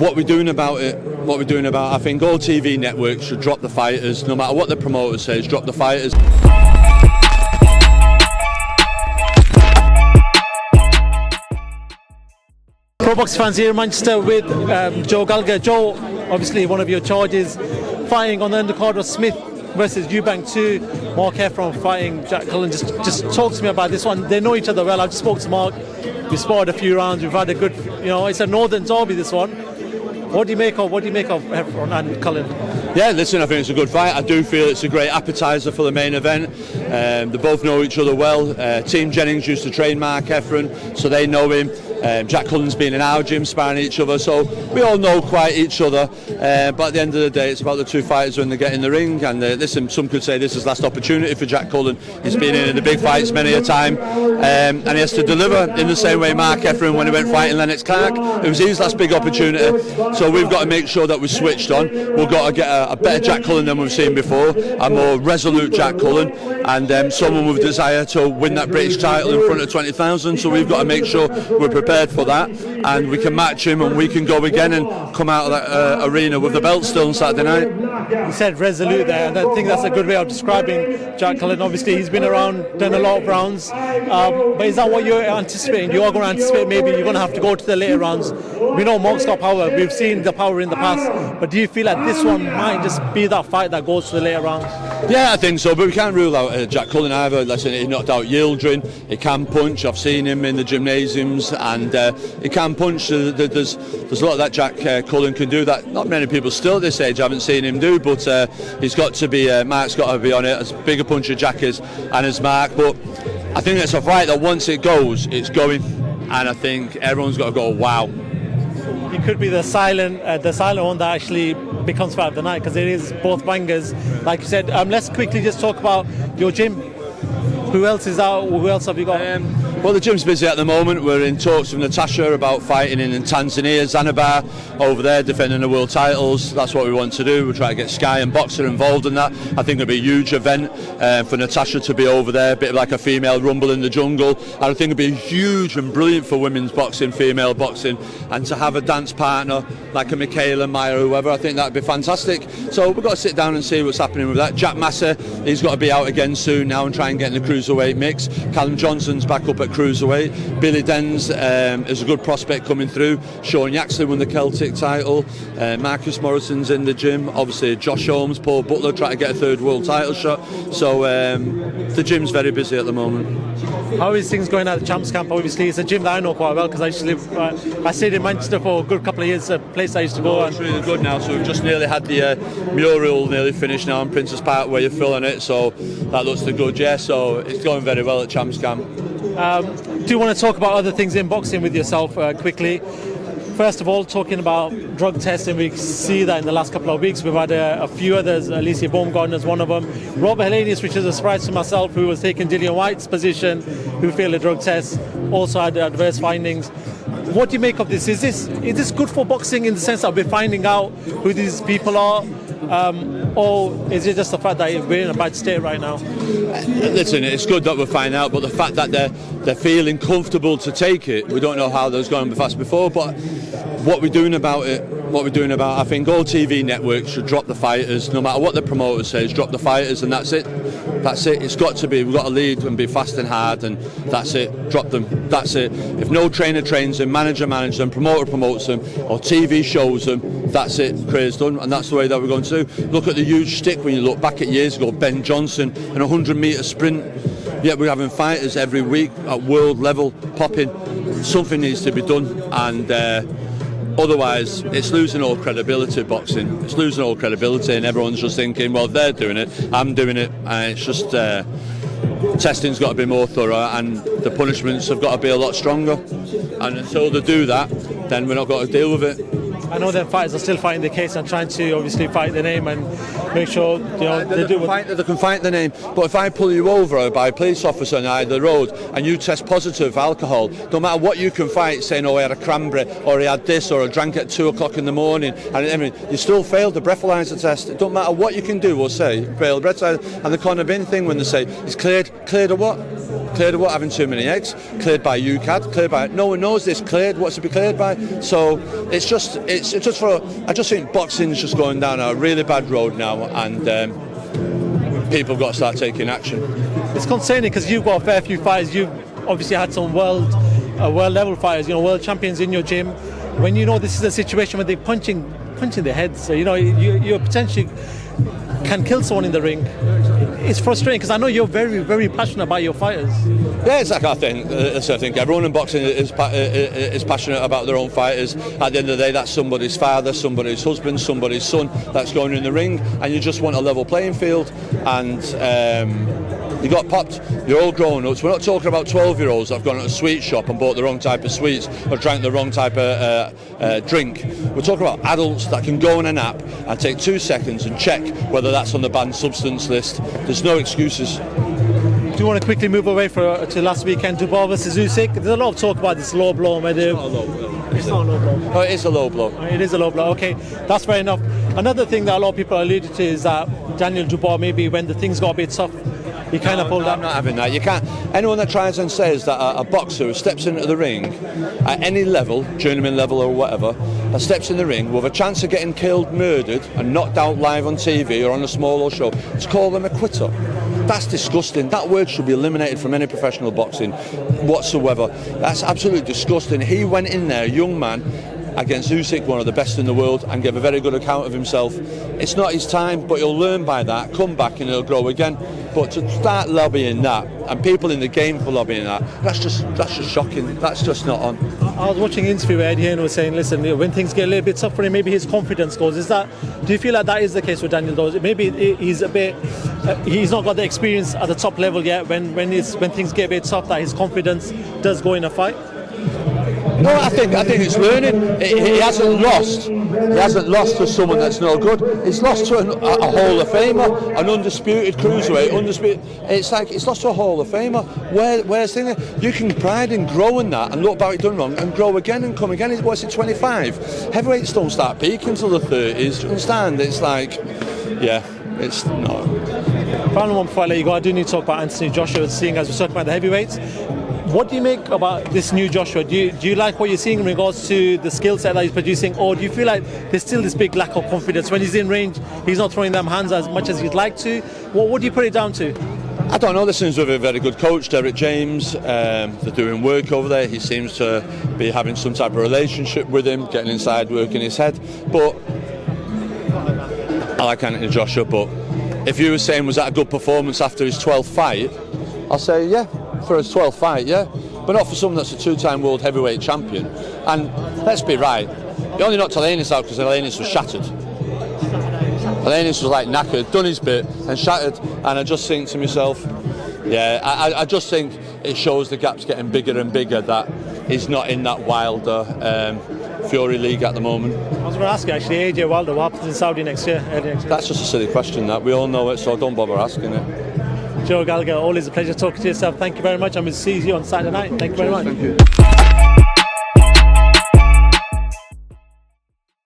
what we're doing about it, I think all TV networks should drop the fighters, no matter what the promoter says, drop the fighters. Pro Box fans here in Manchester with Joe Gallagher. Joe, obviously one of your charges, fighting on the undercard of Smith versus Eubank 2. Mark Heffron fighting Jack Cullen. Just talk to me about this one. They know each other well. I just spoke to Mark. We sparred a few rounds. We've had a good, it's a northern derby, this one. What do you make of Heffron and Cullen? Yeah, listen, I think it's a good fight. I do feel it's a great appetizer for the main event. They both know each other well. Team Jennings used to train Mark Heffron, so they know him. Jack Cullen's been in our gym sparring each other, so we all know quite each other. But at the end of the day, it's about the two fighters when they get in the ring. And listen, some could say this is last opportunity for Jack Cullen. He's been in the big fights many a time, and he has to deliver in the same way Mark Heffron when he went fighting Lennox Clark. It was his last big opportunity, so we've got to make sure that we're switched on. We've got to get a better Jack Cullen than we've seen before, a more resolute Jack Cullen, and someone with desire to win that British title in front of 20,000. So we've got to make sure we're prepared for that, and we can match him, and we can go again and come out of that arena with the belt still on Saturday night. You said resolute there, and I think that's a good way of describing Jack Cullen. Obviously he's been around, done a lot of rounds, but is that what you're anticipating? You are going to anticipate maybe you're going to have to go to the later rounds. We know Mark's got power, we've seen the power in the past, but do you feel like this one might just be that fight that goes to the later rounds? Yeah, I think so, but we can't rule out Jack Cullen either. Listen, he knocked out Yildirim, he can punch. I've seen him in the gymnasiums, and he can punch. There's a lot that Jack Cullen can do that not many people still at this age haven't seen him do, but he's got to be, Mark's got to be on it, as big a puncher Jack is, and as Mark. But I think it's a fight that once it goes, it's going, and I think everyone's got to go, wow. It could be the silent one that actually becomes fight of the night, because it is both bangers, like you said. Let's quickly just talk about your gym. Who else is out? Who else have you got? Well, the gym's busy at the moment. We're in talks with Natasha about fighting in Tanzania, Zanzibar, over there, defending the world titles. That's what we want to do. We'll try to get Sky and Boxer involved in that. I think it'll be a huge event for Natasha to be over there, a bit like a female rumble in the jungle. And I think it'll be huge and brilliant for women's boxing, female boxing, and to have a dance partner like a Michaela, Maya, whoever. I think that'd be fantastic. So we've got to sit down and see what's happening with that. Jack Massa, he's got to be out again soon now and try and get in the cruiserweight mix. Callum Johnson's back up at cruiserweight. Billy Dens is a good prospect coming through. Sean Yaxley won the Celtic title. Marcus Morrison's in the gym. Obviously Josh Holmes, Paul Butler trying to get a third world title shot. So the gym's very busy at the moment. How is things going at the Champs Camp? Obviously it's a gym that I know quite well, because I used to live, I stayed in Manchester for a good couple of years, a place I used to go. It's really good now, so we've just nearly had the mural nearly finished now in Princess Park where you're filling it, so that looks good, yeah, so it's going very well at Champs Camp. Do you want to talk about other things in boxing with yourself quickly? First of all, talking about drug testing, we see that in the last couple of weeks we've had a few others. Alicia Baumgartner's one of them. Robert Hellenius, which is a surprise to myself, who was taking Dillian White's position, who failed a drug test, also had adverse findings. What do you make of this? Is this good for boxing in the sense that we're finding out who these people are? Or is it just the fact that we're in a bad state right now? Listen, it's good that we find out, but the fact that they're feeling comfortable to take it, we don't know how there's going to be fast before, but what we're doing about it, I think all TV networks should drop the fighters, no matter what the promoter says, drop the fighters, and that's it. That's it. It's got to be, we've got to lead and be fast and hard, and that's it. Drop them. That's it. If no trainer trains them, manager manages them, promoter promotes them, or TV shows them, that's it. Career's done, and that's the way that we're going to do. Look at the huge stick when you look back at years ago, Ben Johnson, and a 100-metre sprint. Yet we're having fighters every week at world level popping. Something needs to be done, and otherwise it's losing all credibility, boxing. It's losing all credibility, and everyone's just thinking, well, they're doing it, I'm doing it, and it's just testing's got to be more thorough, and the punishments have got to be a lot stronger, and until they do that, then we're not going to deal with it. I know that fighters are still fighting the case and trying to obviously fight the name and make sure they can fight the name. But if I pull you over by a police officer on either the road and you test positive for alcohol, no matter what you can fight, saying, oh, he had a cranberry, or he had this, or I drank at 2 o'clock in the morning, and you still failed the breathalyzer test. It don't matter what you can do or say, fail the breathalyzer. And the Conor Bin thing when they say he's cleared of what? Cleared of what? Having too many eggs. Cleared by UCAD. Cleared by no one knows this. Cleared. What's to be cleared by? So it's just for. I just think boxing's just going down a really bad road now, and people have got to start taking action. It's concerning because you've got a fair few fighters. You've obviously had some world level fighters, world champions in your gym. When you know this is a situation where they're punching their heads, so you potentially can kill someone in the ring. It's frustrating because I know you're very, very passionate about your fighters. Yeah, it's like I think everyone in boxing is passionate about their own fighters. At the end of the day, that's somebody's father, somebody's husband, somebody's son that's going in the ring, and you just want a level playing field. And you got popped. You're all grown-ups. We're not talking about 12-year-olds that have gone to a sweet shop and bought the wrong type of sweets or drank the wrong type of drink. We're talking about adults that can go on an app and take 2 seconds and check whether that's on the banned substance list. There's no excuses. Do you want to quickly move away to last weekend, Dubois versus Usyk? There's a lot of talk about this low blow. It's not a low blow. It's not a low blow. No, it is a low blow. It is a low blow. Okay, that's fair enough. Another thing that a lot of people alluded to is that Daniel Dubois, maybe when the things got a bit tough, he kind of pulled out. I'm not having that. You can't. Anyone that tries and says that a boxer who steps into the ring at any level, journeyman level or whatever, that steps in the ring with a chance of getting killed, murdered, and knocked out live on TV or on a smaller show, to call them a quitter. That's disgusting. That word should be eliminated from any professional boxing whatsoever. That's absolutely disgusting. He went in there, young man, against Usyk, one of the best in the world, and gave a very good account of himself. It's not his time, but he'll learn by that, come back and he'll grow again. But to start lobbying that, and people in the game for lobbying that, that's just shocking. That's just not on. I was watching an interview where Eddie Hearn was saying, listen, when things get a little bit tough for him, maybe his confidence goes. Do you feel like that is the case with Daniel Dubois? Maybe he's a bit, he's not got the experience at the top level yet. When things get a bit tough, that his confidence does go in a fight. No, I think it's learning. He hasn't lost. He hasn't lost to someone that's no good. He's lost to a Hall of Famer, an undisputed cruiserweight. It's like it's lost to a Hall of Famer. Where's the thing? You can pride in growing that and look back what you've done wrong and grow again and come again. What's it, 25? Heavyweights don't start peaking until the 30s. Do you understand? It's like, yeah, it's not. Final one before I let you go. I do need to talk about Anthony Joshua, seeing as we're talking about the heavyweights. What do you make about this new Joshua? Do you like what you're seeing in regards to the skill set that he's producing, or do you feel like there's still this big lack of confidence when he's in range? He's not throwing them hands as much as he'd like to. What do you put it down to? I don't know. This seems with a very good coach, Derek James. They're doing work over there. He seems to be having some type of relationship with him, getting inside work in his head. But I like Anthony Joshua. But if you were saying, was that a good performance after his 12th fight? I'll say, yeah. For his 12th fight, yeah, but not for someone that's a 2-time world heavyweight champion. And let's be right, he only knocked Oleksandr out because Oleksandr was shattered. Oleksandr was like knackered, done his bit and shattered. And I just think to myself, yeah, I just think it shows the gap's getting bigger and bigger, that he's not in that Wilder Fury league at the moment. I was going to ask you actually, AJ Wilder, what happens in Saudi next year? That's just a silly question, that we all know it, so don't bother asking it. Joe Gallagher, always a pleasure talking to yourself. Thank you very much, and we'll see you on Saturday night. Thank you very much. Thank you.